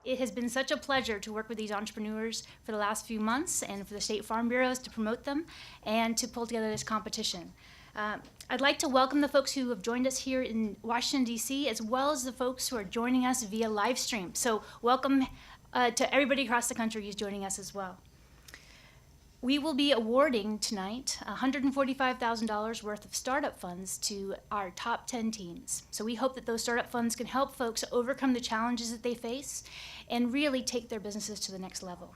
It has been such a pleasure to work with these entrepreneurs for the last few months and for the state farm bureaus to promote them and to pull together this competition. I'd like to welcome the folks who have joined us here in Washington, D.C., as well as the folks who are joining us via live stream. So welcome to everybody across the country who's joining us as well. We will be awarding tonight $145,000 worth of startup funds to our top 10 teams. So we hope that those startup funds can help folks overcome the challenges that they face and really take their businesses to the next level.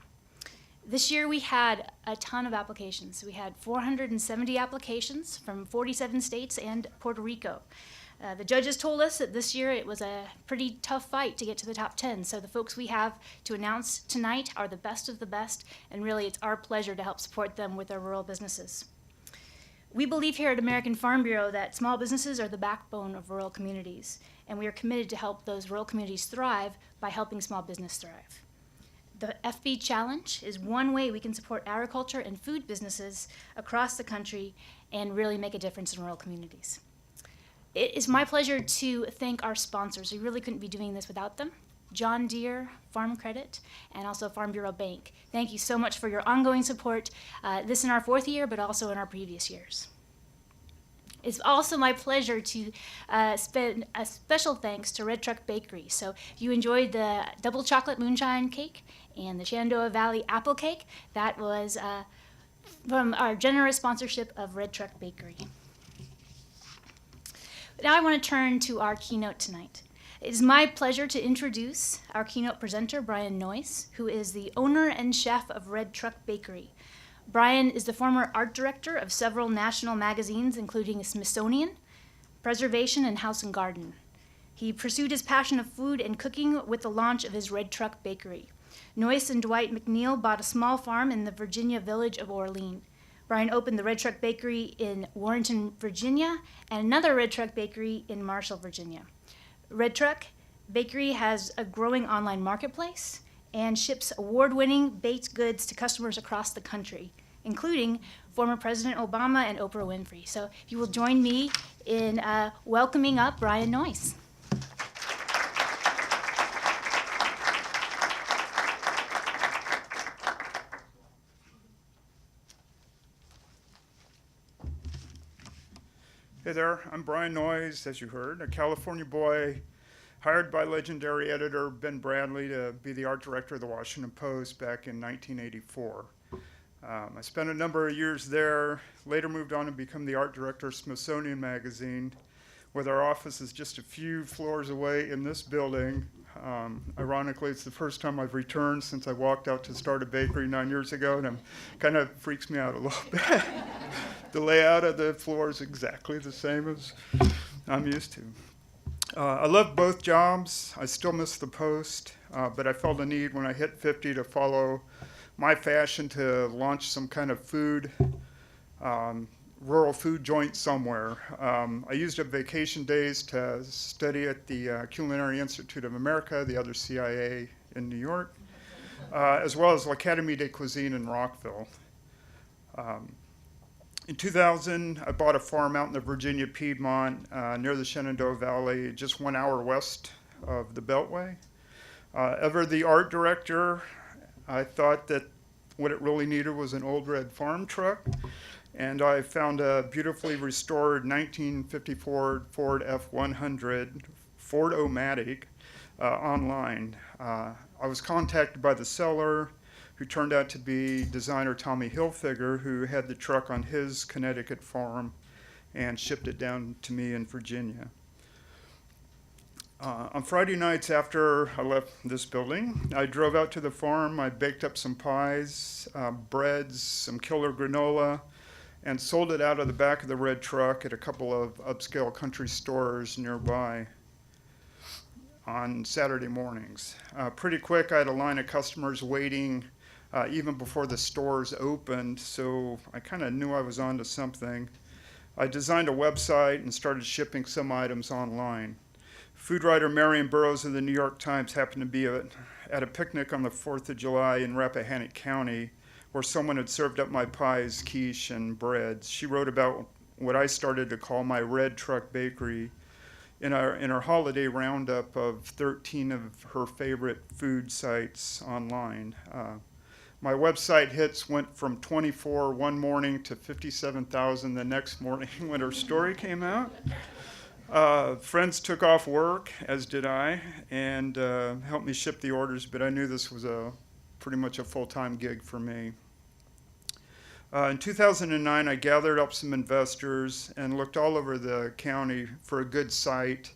This year we had a ton of applications. We had 470 applications from 47 states and Puerto Rico. The judges told us that this year it was a pretty tough fight to get to the top 10. So the folks we have to announce tonight are the best of the best, and really it's our pleasure to help support them with their rural businesses. We believe here at American Farm Bureau that small businesses are the backbone of rural communities, and we are committed to help those rural communities thrive by helping small business thrive. The FB Challenge is one way we can support agriculture and food businesses across the country and really make a difference in rural communities. It is my pleasure to thank our sponsors. We really couldn't be doing this without them. John Deere, Farm Credit, and also Farm Bureau Bank. Thank you so much for your ongoing support, this in our 4th year, but also in our previous years. It's also my pleasure to spend a special thanks to Red Truck Bakery. So if you enjoyed the double chocolate moonshine cake and the Shenandoah Valley apple cake, that was from our generous sponsorship of Red Truck Bakery. Now I want to turn to our keynote tonight. It is my pleasure to introduce our keynote presenter, Brian Noyce, who is the owner and chef of Red Truck Bakery. Brian is the former art director of several national magazines, including Smithsonian, Preservation, and House and Garden. He pursued his passion of food and cooking with the launch of his Red Truck Bakery. Noyce and Dwight McNeil bought a small farm in the Virginia village of Orleans. Brian opened the Red Truck Bakery in Warrenton, Virginia, and another Red Truck Bakery in Marshall, Virginia. Red Truck Bakery has a growing online marketplace and ships award-winning baked goods to customers across the country, including former President Obama and Oprah Winfrey. So if you will join me in welcoming up Brian Noyce. Hey there, I'm Brian Noyce, as you heard, a California boy hired by legendary editor Ben Bradley to be the art director of the Washington Post back in 1984. I spent a number of years there, later moved on to become the art director of Smithsonian Magazine, where their office is just a few floors away in this building. Ironically, it's the first time I've returned since I walked out to start a bakery 9 years ago, and it kind of freaks me out a little bit. The layout of the floor is exactly the same as I'm used to. I love both jobs. I still miss the Post, but I felt a need when I hit 50 to follow my passion to launch some kind of food, rural food joint somewhere. I used up vacation days to study at the Culinary Institute of America, the other CIA in New York, as well as l'Académie des Cuisines in Rockville. In 2000, I bought a farm out in the Virginia Piedmont near the Shenandoah Valley, just 1 hour west of the Beltway. Ever the art director, I thought that what it really needed was an old red farm truck, and I found a beautifully restored 1954 Ford F100 Ford-O-Matic online. I was contacted by the seller, who turned out to be designer Tommy Hilfiger, who had the truck on his Connecticut farm and shipped it down to me in Virginia. On Friday nights after I left this building, I drove out to the farm. I baked up some pies, breads, some killer granola, and sold it out of the back of the red truck at a couple of upscale country stores nearby on Saturday mornings. Pretty quick, I had a line of customers waiting even before the stores opened, so I kind of knew I was onto something. I designed a website and started shipping some items online. Food writer Marion Burroughs of the New York Times happened to be at a picnic on the 4th of July in Rappahannock County, where someone had served up my pies, quiche, and breads. She wrote about what I started to call my Red Truck Bakery in our holiday roundup of 13 of her favorite food sites online. My website hits went from 24 one morning to 57,000 the next morning when her story came out. Friends took off work, as did I, and helped me ship the orders, but I knew this was pretty much a full-time gig for me. In 2009, I gathered up some investors and looked all over the county for a good site.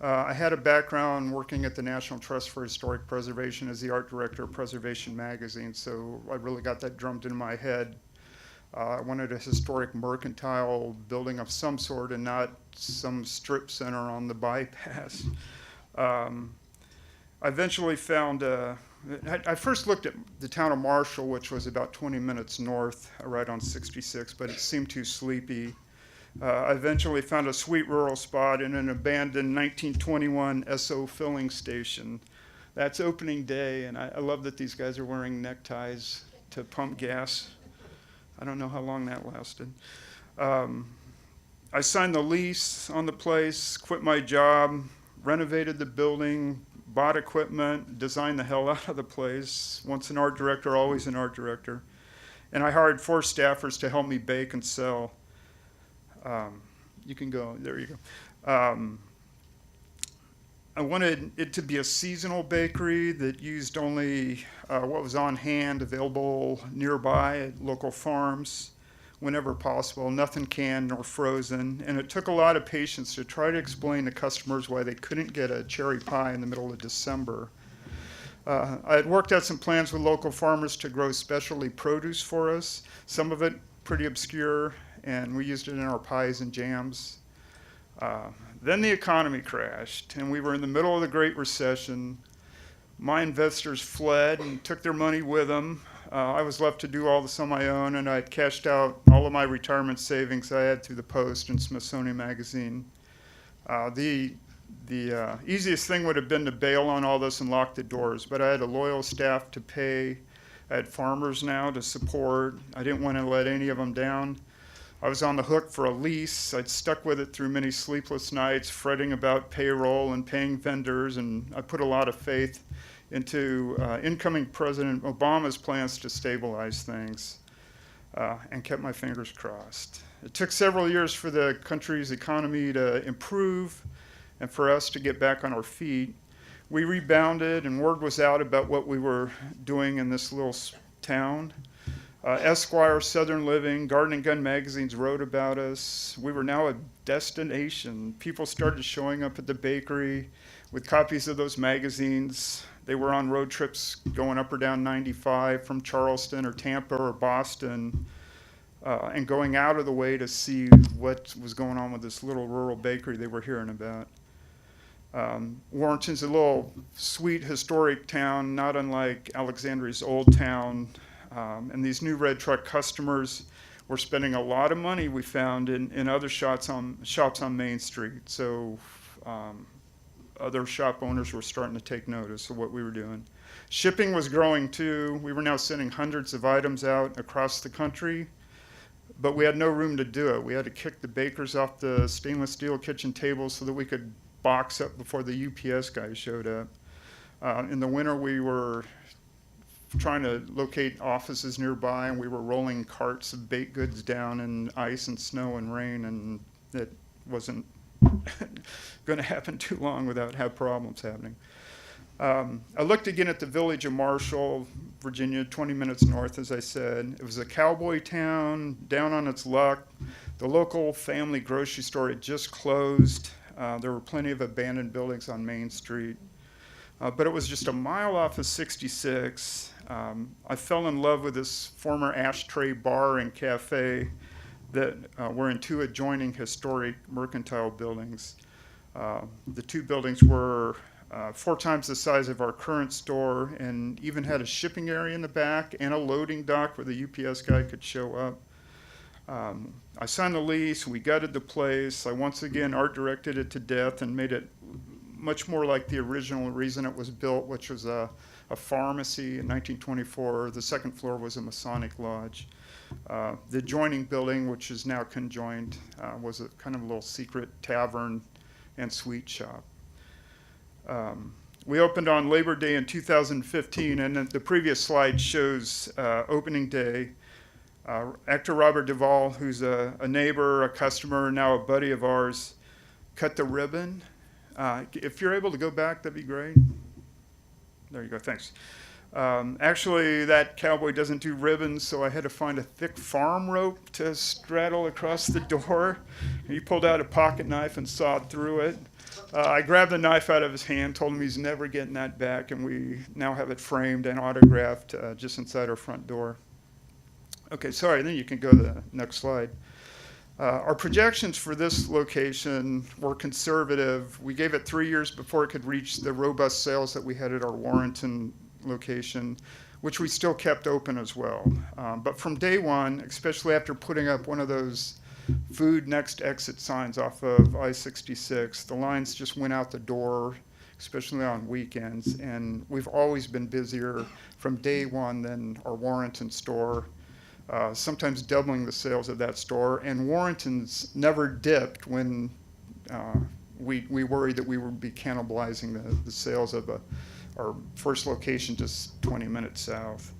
I had a background working at the National Trust for Historic Preservation as the art director of Preservation Magazine, so I really got that drummed into my head. I wanted a historic mercantile building of some sort and not some strip center on the bypass. I eventually found, I first looked at the town of Marshall, which was about 20 minutes north, right on 66, but it seemed too sleepy. I eventually found a sweet rural spot in an abandoned 1921 SO filling station. That's opening day, and I love that these guys are wearing neckties to pump gas. I don't know how long that lasted. I signed the lease on the place, quit my job, renovated the building, bought equipment, designed the hell out of the place. Once an art director, always an art director. And I hired 4 staffers to help me bake and sell. You can go, there you go. I wanted it to be a seasonal bakery that used only what was on hand, available nearby at local farms whenever possible, nothing canned nor frozen. And it took a lot of patience to try to explain to customers why they couldn't get a cherry pie in the middle of December. I had worked out some plans with local farmers to grow specialty produce for us, some of it pretty obscure, and we used it in our pies and jams. Then the economy crashed, and we were in the middle of the Great Recession. My investors fled and took their money with them. I was left to do all this on my own, and I had cashed out all of my retirement savings I had through the Post and Smithsonian Magazine. The easiest thing would have been to bail on all this and lock the doors, but I had a loyal staff to pay. I had farmers now to support. I didn't want to let any of them down. I was on the hook for a lease. I'd stuck with it through many sleepless nights, fretting about payroll and paying vendors, and I put a lot of faith into incoming President Obama's plans to stabilize things, and kept my fingers crossed. It took several years for the country's economy to improve and for us to get back on our feet. We rebounded, and word was out about what we were doing in this little town. Esquire, Southern Living, Garden and Gun magazines wrote about us. We were now a destination. People started showing up at the bakery with copies of those magazines. They were on road trips going up or down 95 from Charleston or Tampa or Boston, and going out of the way to see what was going on with this little rural bakery they were hearing about. Warrenton's a little sweet historic town, not unlike Alexandria's old town. And these new red truck customers were spending a lot of money, we found, in other shops on Main Street. So other shop owners were starting to take notice of what we were doing. Shipping was growing too. We were now sending hundreds of items out across the country, but we had no room to do it. We had to kick the bakers off the stainless steel kitchen tables so that we could box up before the UPS guys showed up. In the winter, we were trying to locate offices nearby, and we were rolling carts of baked goods down in ice and snow and rain, and it wasn't going to happen too long without have problems happening. I looked again at the village of Marshall, Virginia, 20 minutes north, as I said. It was a cowboy town, down on its luck. The local family grocery store had just closed. There were plenty of abandoned buildings on Main Street. But it was just a mile off of 66. I fell in love with this former ashtray bar and cafe that were in 2 adjoining historic mercantile buildings. The 2 buildings were 4 times the size of our current store, and even had a shipping area in the back and a loading dock where the UPS guy could show up. I signed the lease, we gutted the place. I once again art directed it to death and made it much more like the original reason it was built, which was a pharmacy in 1924. The second floor was a Masonic lodge. The adjoining building, which is now conjoined, was a kind of a little secret tavern and sweet shop. We opened on Labor Day in 2015, and the previous slide shows opening day. Actor Robert Duvall, who's a neighbor, a customer, now a buddy of ours, cut the ribbon. If you're able to go back, that'd be great. There you go, thanks. Actually, that cowboy doesn't do ribbons, so I had to find a thick farm rope to straddle across the door. He pulled out a pocket knife and sawed through it. I grabbed the knife out of his hand, told him he's never getting that back, and we now have it framed and autographed just inside our front door. Okay, sorry, then you can go to the next slide. Our projections for this location were conservative. We gave it 3 years before it could reach the robust sales that we had at our Warrenton location, which we still kept open as well. But from day one, especially after putting up one of those food next exit signs off of I-66, the lines just went out the door, especially on weekends, and we've always been busier from day one than our Warrenton store, sometimes doubling the sales of that store. And Warrenton's never dipped when we worried that we would be cannibalizing the sales of our first location just 20 minutes south.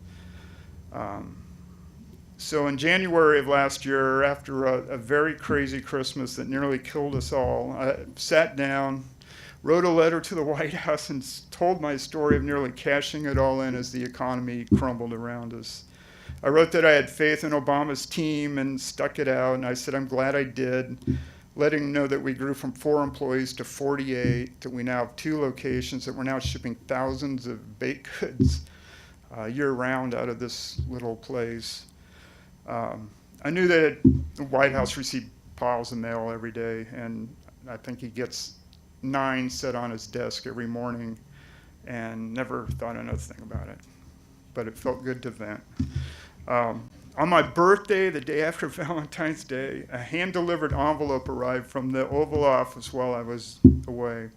So in January of last year, after a very crazy Christmas that nearly killed us all, I sat down, wrote a letter to the White House, and told my story of nearly cashing it all in as the economy crumbled around us. I wrote that I had faith in Obama's team and stuck it out, and I said I'm glad I did, letting them know that we grew from 4 employees to 48, that we now have 2 locations, that we're now shipping thousands of baked goods year-round out of this little place. I knew that the White House received piles of mail every day, and I think he gets 9 set on his desk every morning, and never thought another thing about it. But it felt good to vent. On my birthday, the day after Valentine's Day, a hand-delivered envelope arrived from the Oval Office while I was away.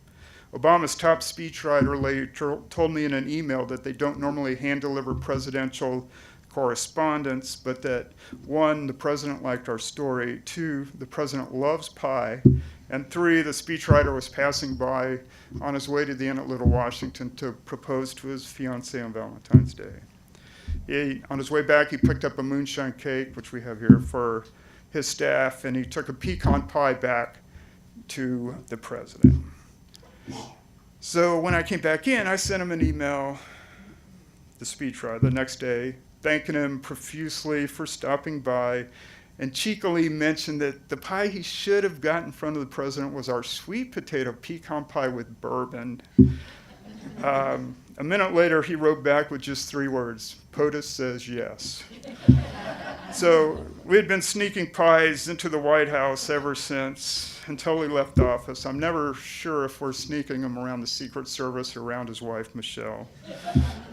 Obama's top speechwriter later told me in an email that they don't normally hand-deliver presidential correspondence, but that 1, the president liked our story, 2, the president loves pie, and 3, the speechwriter was passing by on his way to the inn at Little Washington to propose to his fiancée on Valentine's Day. On his way back, he picked up a moonshine cake, which we have here, for his staff, and he took a pecan pie back to the president. So when I came back in, I sent him an email, the speechwriter, the next day, thanking him profusely for stopping by, and cheekily mentioned that the pie he should have got in front of the president was our sweet potato pecan pie with bourbon. A minute later, he wrote back with just 3 words, POTUS says yes. So we had been sneaking pies into the White House ever since, until he left office. I'm never sure if we're sneaking them around the Secret Service or around his wife, Michelle.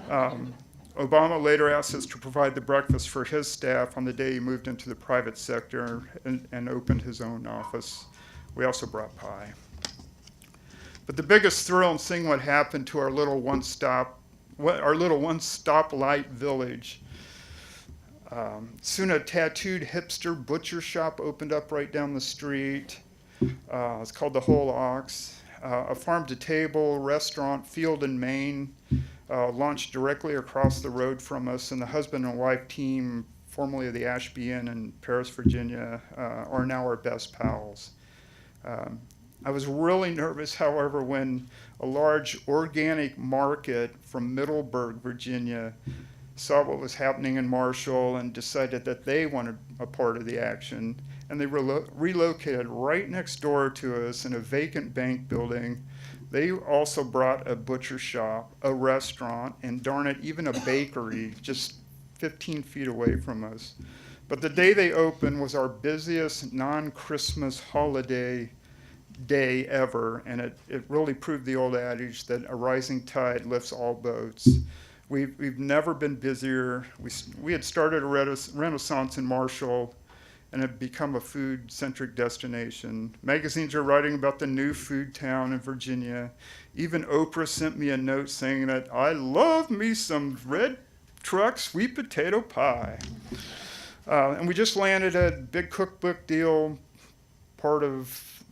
Obama later asked us to provide the breakfast for his staff on the day he moved into the private sector and opened his own office. We also brought pie. But the biggest thrill in seeing what happened to our little one-stop light village. Soon a tattooed hipster butcher shop opened up right down the street. It's called the Whole Ox. A farm-to-table restaurant, Field and Main, launched directly across the road from us, and the husband and wife team, formerly of the Ashby Inn in Paris, Virginia, are now our best pals. I was really nervous, however, when a large organic market from Middleburg, Virginia, saw what was happening in Marshall and decided that they wanted a part of the action. And they relocated right next door to us in a vacant bank building. They also brought a butcher shop, a restaurant, and darn it, even a bakery just 15 feet away from us. But the day they opened was our busiest non-Christmas holiday day ever, and it really proved the old adage that a rising tide lifts all boats. We've never been busier. We had started a renaissance in Marshall and have become a food-centric destination. Magazines are writing about the new food town in Virginia. Even Oprah sent me a note saying that I love me some red truck sweet potato pie. And we just landed a big cookbook deal, part of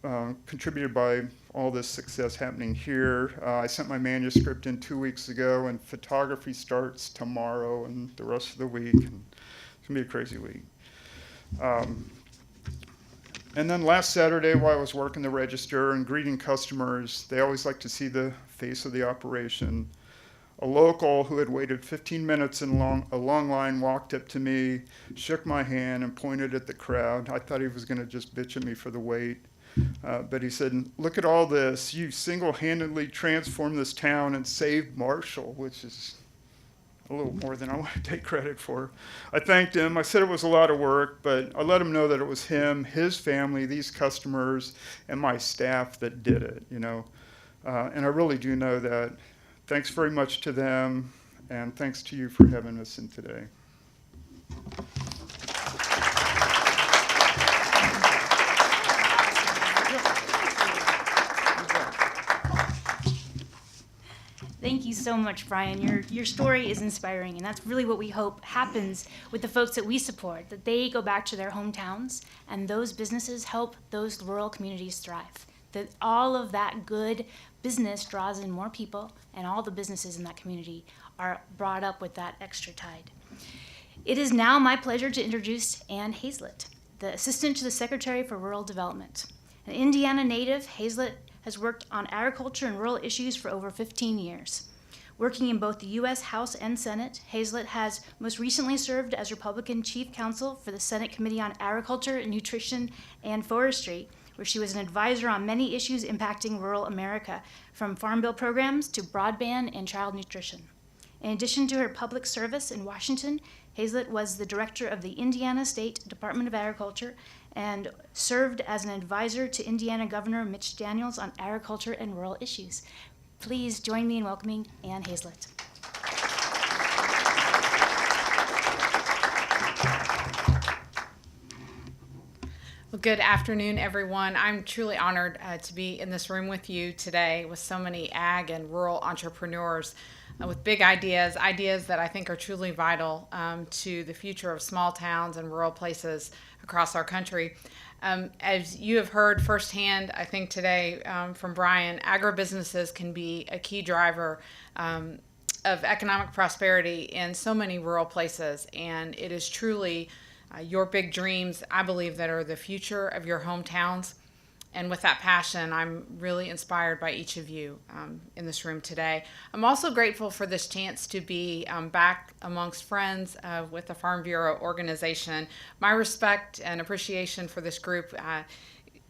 contributed by all this success happening here. I sent my manuscript in 2 weeks ago, and photography starts tomorrow and the rest of the week. And it's going to be a crazy week. And then last Saturday, while I was working the register and greeting customers, they always like to see the face of the operation. A local who had waited 15 minutes in a long line walked up to me, shook my hand, and pointed at the crowd. I thought he was going to just bitch at me for the wait. But he said, "Look at all this. You single-handedly transformed this town and saved Marshall," which is a little more than I want to take credit for. I thanked him. I said it was a lot of work, but I let him know that it was him, his family, these customers, and my staff that did it, you know. And I really do know that. Thanks very much to them, and thanks to you for having us in today. Thank you so much, Brian. Your story is inspiring, and that's really what we hope happens with the folks that we support, that they go back to their hometowns, and those businesses help those rural communities thrive. That all of that good business draws in more people, and all the businesses in that community are brought up with that extra tide. It is now my pleasure to introduce Ann Hazlett, the Assistant to the Secretary for Rural Development. An Indiana native, Hazlett has worked on agriculture and rural issues for over 15 years. Working in both the U.S. House and Senate, Hazlett has most recently served as Republican Chief Counsel for the Senate Committee on Agriculture, Nutrition, and Forestry, where she was an advisor on many issues impacting rural America, from farm bill programs to broadband and child nutrition. In addition to her public service in Washington, Hazlett was the director of the Indiana State Department of Agriculture and served as an advisor to Indiana Governor Mitch Daniels on agriculture and rural issues. Please join me in welcoming Ann Hazlett. Well, good afternoon, everyone. I'm truly honored to be in this room with you today with so many ag and rural entrepreneurs with big ideas that I think are truly vital to the future of small towns and rural places across our country. As you have heard firsthand, I think today from Brian, agribusinesses can be a key driver of economic prosperity in so many rural places, and it is truly your big dreams, I believe, that are the future of your hometowns. And with that passion, I'm really inspired by each of you in this room today. I'm also grateful for this chance to be back amongst friends with the Farm Bureau organization. My respect and appreciation for this group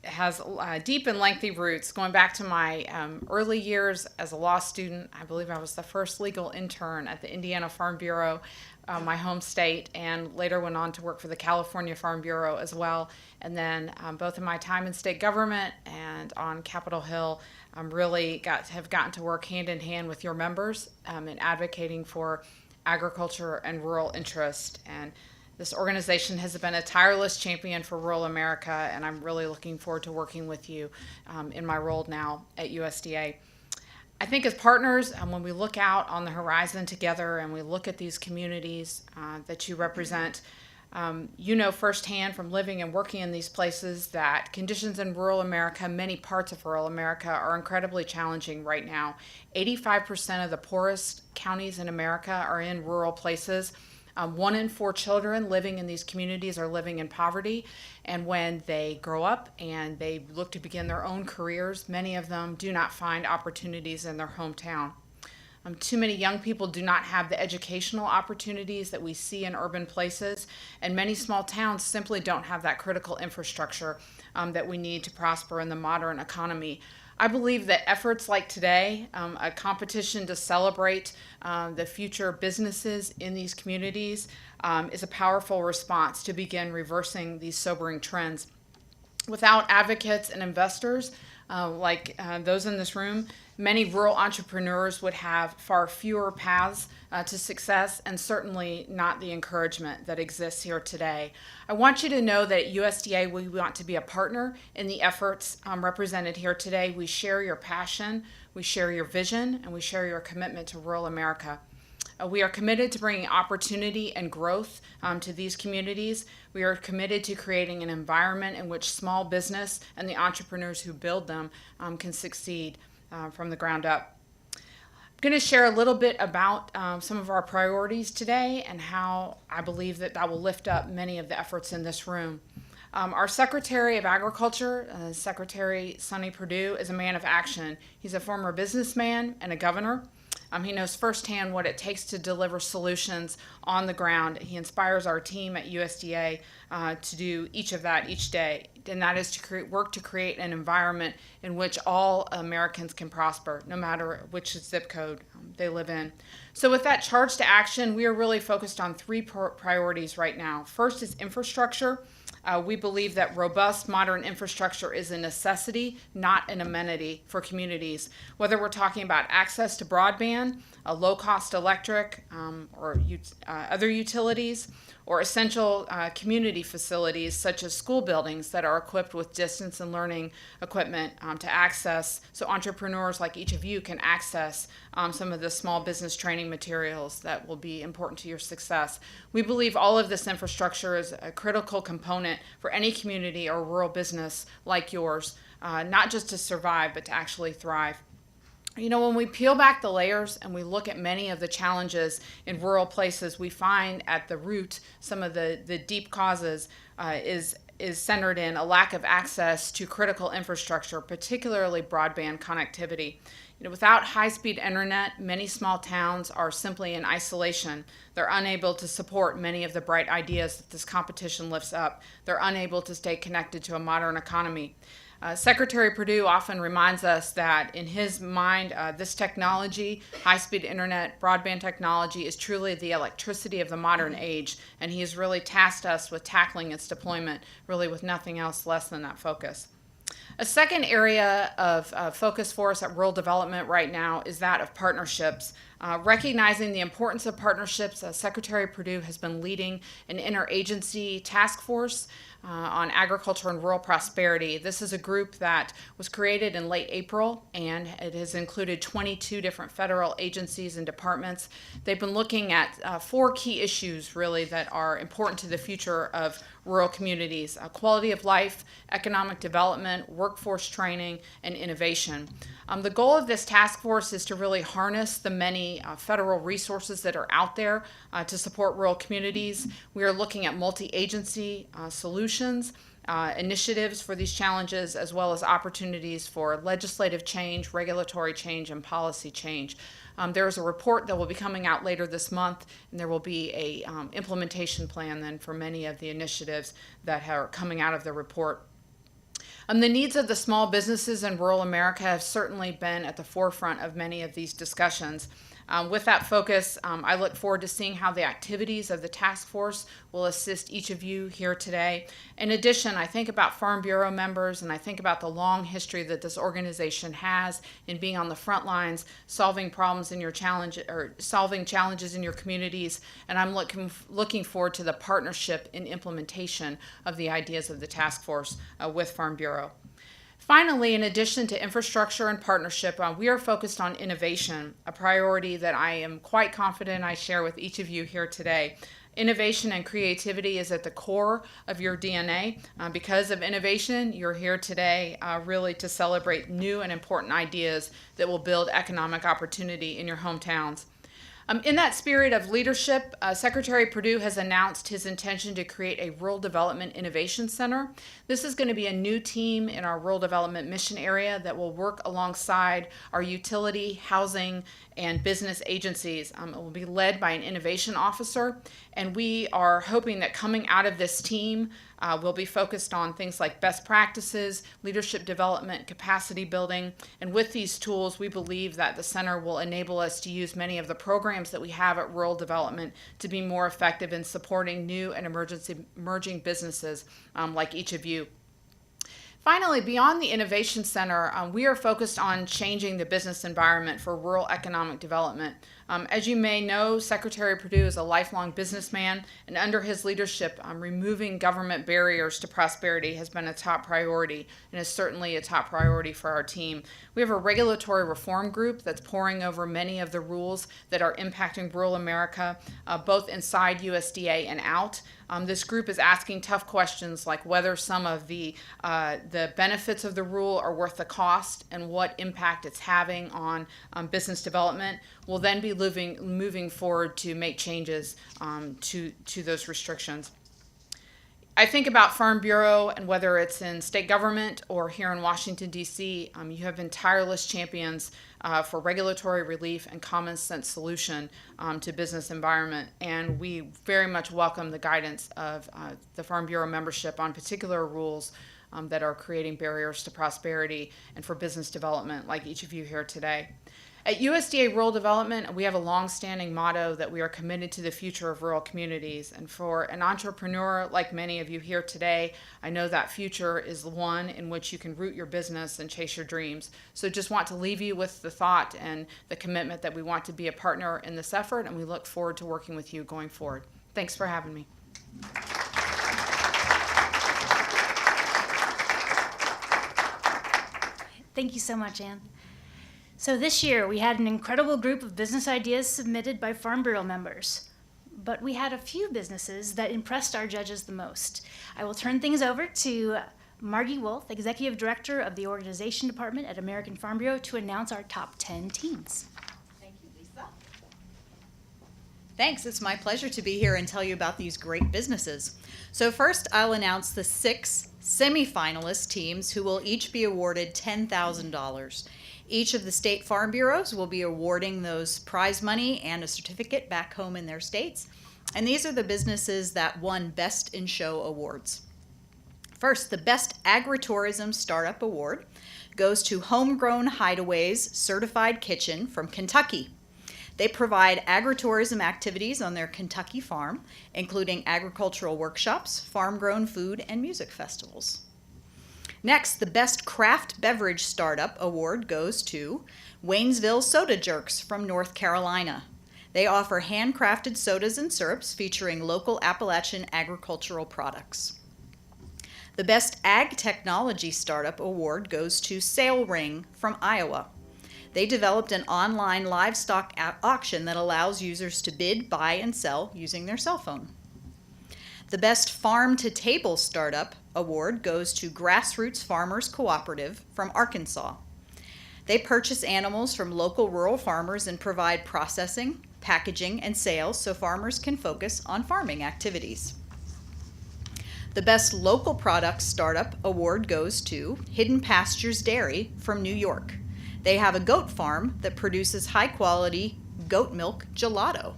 has deep and lengthy roots, going back to my early years as a law student. I believe I was the first legal intern at the Indiana Farm Bureau, my home state, and later went on to work for the California Farm Bureau as well. And then both in my time in state government and on Capitol Hill, really have gotten to work hand in hand with your members in advocating for agriculture and rural interest. And this organization has been a tireless champion for rural America, and I'm really looking forward to working with you in my role now at USDA. I think as partners, when we look out on the horizon together and we look at these communities that you represent, you know firsthand from living and working in these places that conditions in rural America, many parts of rural America, are incredibly challenging right now. 85% of the poorest counties in America are in rural places. 1 in 4 children living in these communities are living in poverty, and when they grow up and they look to begin their own careers, many of them do not find opportunities in their hometown. Too many young people do not have the educational opportunities that we see in urban places, and many small towns simply don't have that critical infrastructure that we need to prosper in the modern economy. I believe that efforts like today, a competition to celebrate the future businesses in these communities, is a powerful response to begin reversing these sobering trends. Without advocates and investors like those in this room, many rural entrepreneurs would have far fewer paths to success, and certainly not the encouragement that exists here today. I want you to know that at USDA, we want to be a partner in the efforts represented here today. We share your passion, we share your vision, and we share your commitment to rural America. We are committed to bringing opportunity and growth to these communities. We are committed to creating an environment in which small business and the entrepreneurs who build them can succeed from the ground up. I'm going to share a little bit about some of our priorities today and how I believe that will lift up many of the efforts in this room. Our Secretary of Agriculture, Secretary Sonny Perdue, is a man of action. He's a former businessman and a governor. He knows firsthand what it takes to deliver solutions on the ground. He inspires our team at USDA to do each of that each day, and that is to work to create an environment in which all Americans can prosper, no matter which zip code they live in. So with that charge to action, we are really focused on three priorities right now. First is infrastructure. We believe that robust modern infrastructure is a necessity, not an amenity for communities. Whether we're talking about access to broadband, low-cost electric, or other utilities, or essential community facilities such as school buildings that are equipped with distance and learning equipment to access, so entrepreneurs like each of you can access some of the small business training materials that will be important to your success. We believe all of this infrastructure is a critical component for any community or rural business like yours, not just to survive, but to actually thrive. You know, when we peel back the layers and we look at many of the challenges in rural places, we find at the root some of the deep causes is centered in a lack of access to critical infrastructure, particularly broadband connectivity. You know, without high-speed internet, many small towns are simply in isolation. They're unable to support many of the bright ideas that this competition lifts up. They're unable to stay connected to a modern economy. Secretary Perdue often reminds us that in his mind, this technology, high-speed internet, broadband technology, is truly the electricity of the modern age, and he has really tasked us with tackling its deployment, really with nothing else less than that focus. A second area of focus for us at rural development right now is that of partnerships. Recognizing the importance of partnerships, Secretary Perdue has been leading an interagency task force on agriculture and rural prosperity. This is a group that was created in late April, and it has included 22 different federal agencies and departments. They've been looking at four key issues, really, that are important to the future of rural communities: quality of life, economic development, workforce training, and innovation. The goal of this task force is to really harness the many federal resources that are out there to support rural communities. We are looking at multi-agency solutions, initiatives for these challenges, as well as opportunities for legislative change, regulatory change, and policy change. There is a report that will be coming out later this month, and there will be a implementation plan then for many of the initiatives that are coming out of the report. The needs of the small businesses in rural America have certainly been at the forefront of many of these discussions. With that focus, I look forward to seeing how the activities of the task force will assist each of you here today. In addition, I think about Farm Bureau members, and I think about the long history that this organization has in being on the front lines, solving problems in your solving challenges in your communities, and I'm looking forward to the partnership and implementation of the ideas of the task force with Farm Bureau. Finally, in addition to infrastructure and partnership, we are focused on innovation, a priority that I am quite confident I share with each of you here today. Innovation and creativity is at the core of your DNA. Because of innovation, you're here today really to celebrate new and important ideas that will build economic opportunity in your hometowns. In that spirit of leadership, Secretary Perdue has announced his intention to create a Rural Development Innovation Center. This is going to be a new team in our rural development mission area that will work alongside our utility, housing, and business agencies. It will be led by an innovation officer, and we are hoping that coming out of this team, we'll be focused on things like best practices, leadership development, capacity building, and with these tools, we believe that the center will enable us to use many of the programs that we have at rural development to be more effective in supporting new and emerging businesses like each of you. Finally, beyond the Innovation Center, we are focused on changing the business environment for rural economic development. As you may know, Secretary Perdue is a lifelong businessman, and under his leadership, removing government barriers to prosperity has been a top priority and is certainly a top priority for our team. We have a regulatory reform group that's poring over many of the rules that are impacting rural America, both inside USDA and out. This group is asking tough questions like whether some of the benefits of the rule are worth the cost and what impact it's having on business development. We'll then be moving forward to make changes to those restrictions. I think about Farm Bureau, and whether it's in state government or here in Washington, D.C., you have been tireless champions for regulatory relief and common sense solution to business environment. And we very much welcome the guidance of the Farm Bureau membership on particular rules that are creating barriers to prosperity and for business development, like each of you here today. At USDA Rural Development, we have a long-standing motto that we are committed to the future of rural communities. And for an entrepreneur like many of you here today, I know that future is the one in which you can root your business and chase your dreams. So just want to leave you with the thought and the commitment that we want to be a partner in this effort, and we look forward to working with you going forward. Thanks for having me. Thank you so much, Ann. So this year, we had an incredible group of business ideas submitted by Farm Bureau members, but we had a few businesses that impressed our judges the most. I will turn things over to Margie Wolf, Executive Director of the Organization Department at American Farm Bureau, to announce our top 10 teams. Thank you, Lisa. Thanks, it's my pleasure to be here and tell you about these great businesses. So first, I'll announce the 6 semifinalist teams who will each be awarded $10,000. Each of the state farm bureaus will be awarding those prize money and a certificate back home in their states. And these are the businesses that won Best in Show awards. First, the Best Agritourism Startup Award goes to Homegrown Hideaways Certified Kitchen from Kentucky. They provide agritourism activities on their Kentucky farm, including agricultural workshops, farm-grown food, and music festivals. Next, the Best Craft Beverage Startup Award goes to Waynesville Soda Jerks from North Carolina. They offer handcrafted sodas and syrups featuring local Appalachian agricultural products. The Best Ag Technology Startup Award goes to Sail Ring from Iowa. They developed an online livestock auction that allows users to bid, buy, and sell using their cell phone. The Best Farm to Table Startup Award goes to Grassroots Farmers Cooperative from Arkansas. They purchase animals from local rural farmers and provide processing, packaging, and sales so farmers can focus on farming activities. The Best Local Products Startup Award goes to Hidden Pastures Dairy from New York. They have a goat farm that produces high-quality goat milk gelato.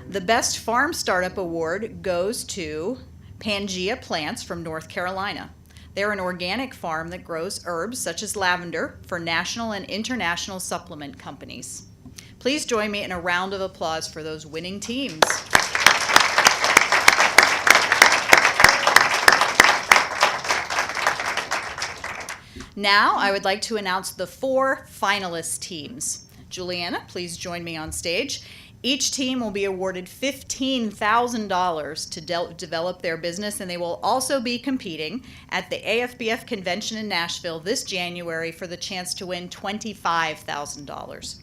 The Best Farm Startup Award goes to Pangea Plants from North Carolina. They're an organic farm that grows herbs such as lavender for national and international supplement companies. Please join me in a round of applause for those winning teams. Now, I would like to announce the 4 finalist teams. Juliana, please join me on stage. Each team will be awarded $15,000 to develop their business, and they will also be competing at the AFBF convention in Nashville this January for the chance to win $25,000.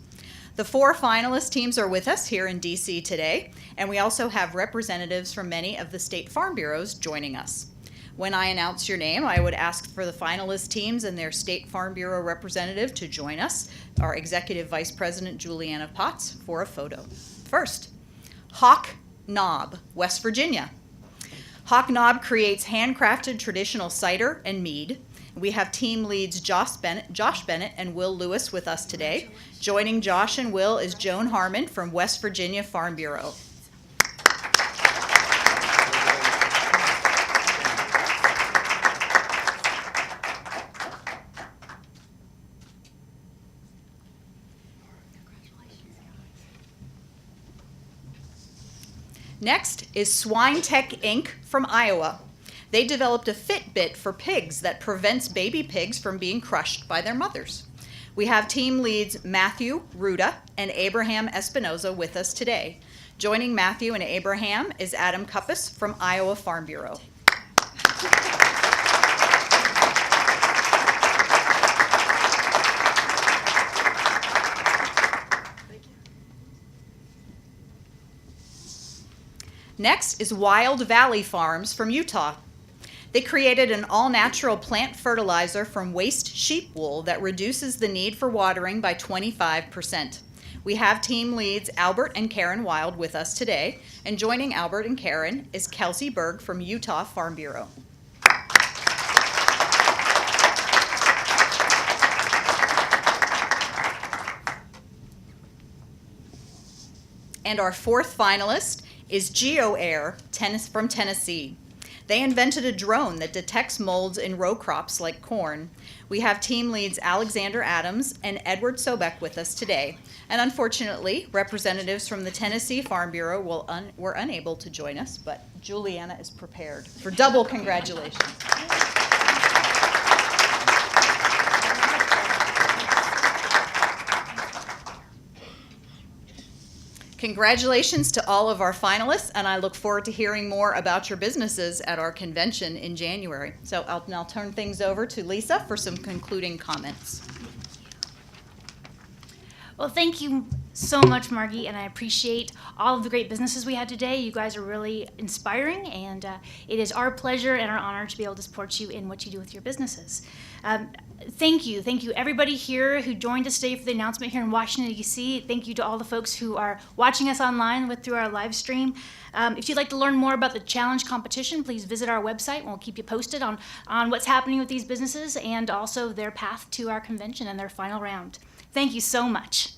The 4 finalist teams are with us here in DC today, and we also have representatives from many of the state farm bureaus joining us. When I announce your name, I would ask for the finalist teams and their State Farm Bureau representative to join us, our Executive Vice President Juliana Potts, for a photo. First, Hawk Knob, West Virginia. Hawk Knob creates handcrafted traditional cider and mead. We have team leads Josh Bennett and Will Lewis with us today. Joining Josh and Will is Joan Harmon from West Virginia Farm Bureau. Next is Swine Tech Inc. from Iowa. They developed a Fitbit for pigs that prevents baby pigs from being crushed by their mothers. We have team leads Matthew Ruda and Abraham Espinoza with us today. Joining Matthew and Abraham is Adam Kuppis from Iowa Farm Bureau. Next is Wild Valley Farms from Utah. They created an all-natural plant fertilizer from waste sheep wool that reduces the need for watering by 25%. We have team leads Albert and Karen Wild with us today, and joining Albert and Karen is Kelsey Berg from Utah Farm Bureau. And our fourth finalist is GeoAir from Tennessee. They invented a drone that detects molds in row crops like corn. We have team leads Alexander Adams and Edward Sobek with us today. And unfortunately, representatives from the Tennessee Farm Bureau were unable to join us, but Juliana is prepared for double congratulations. Congratulations to all of our finalists, and I look forward to hearing more about your businesses at our convention in January. So I'll now turn things over to Lisa for some concluding comments. Well, thank you so much, Margie, and I appreciate all of the great businesses we had today. You guys are really inspiring, and it is our pleasure and our honor to be able to support you in what you do with your businesses. Thank you everybody here who joined us today for the announcement here in Washington, D.C. Thank you to all the folks who are watching us online through our live stream. If you'd like to learn more about the challenge competition, please visit our website, and we'll keep you posted on what's happening with these businesses and also their path to our convention and their final round. Thank you so much.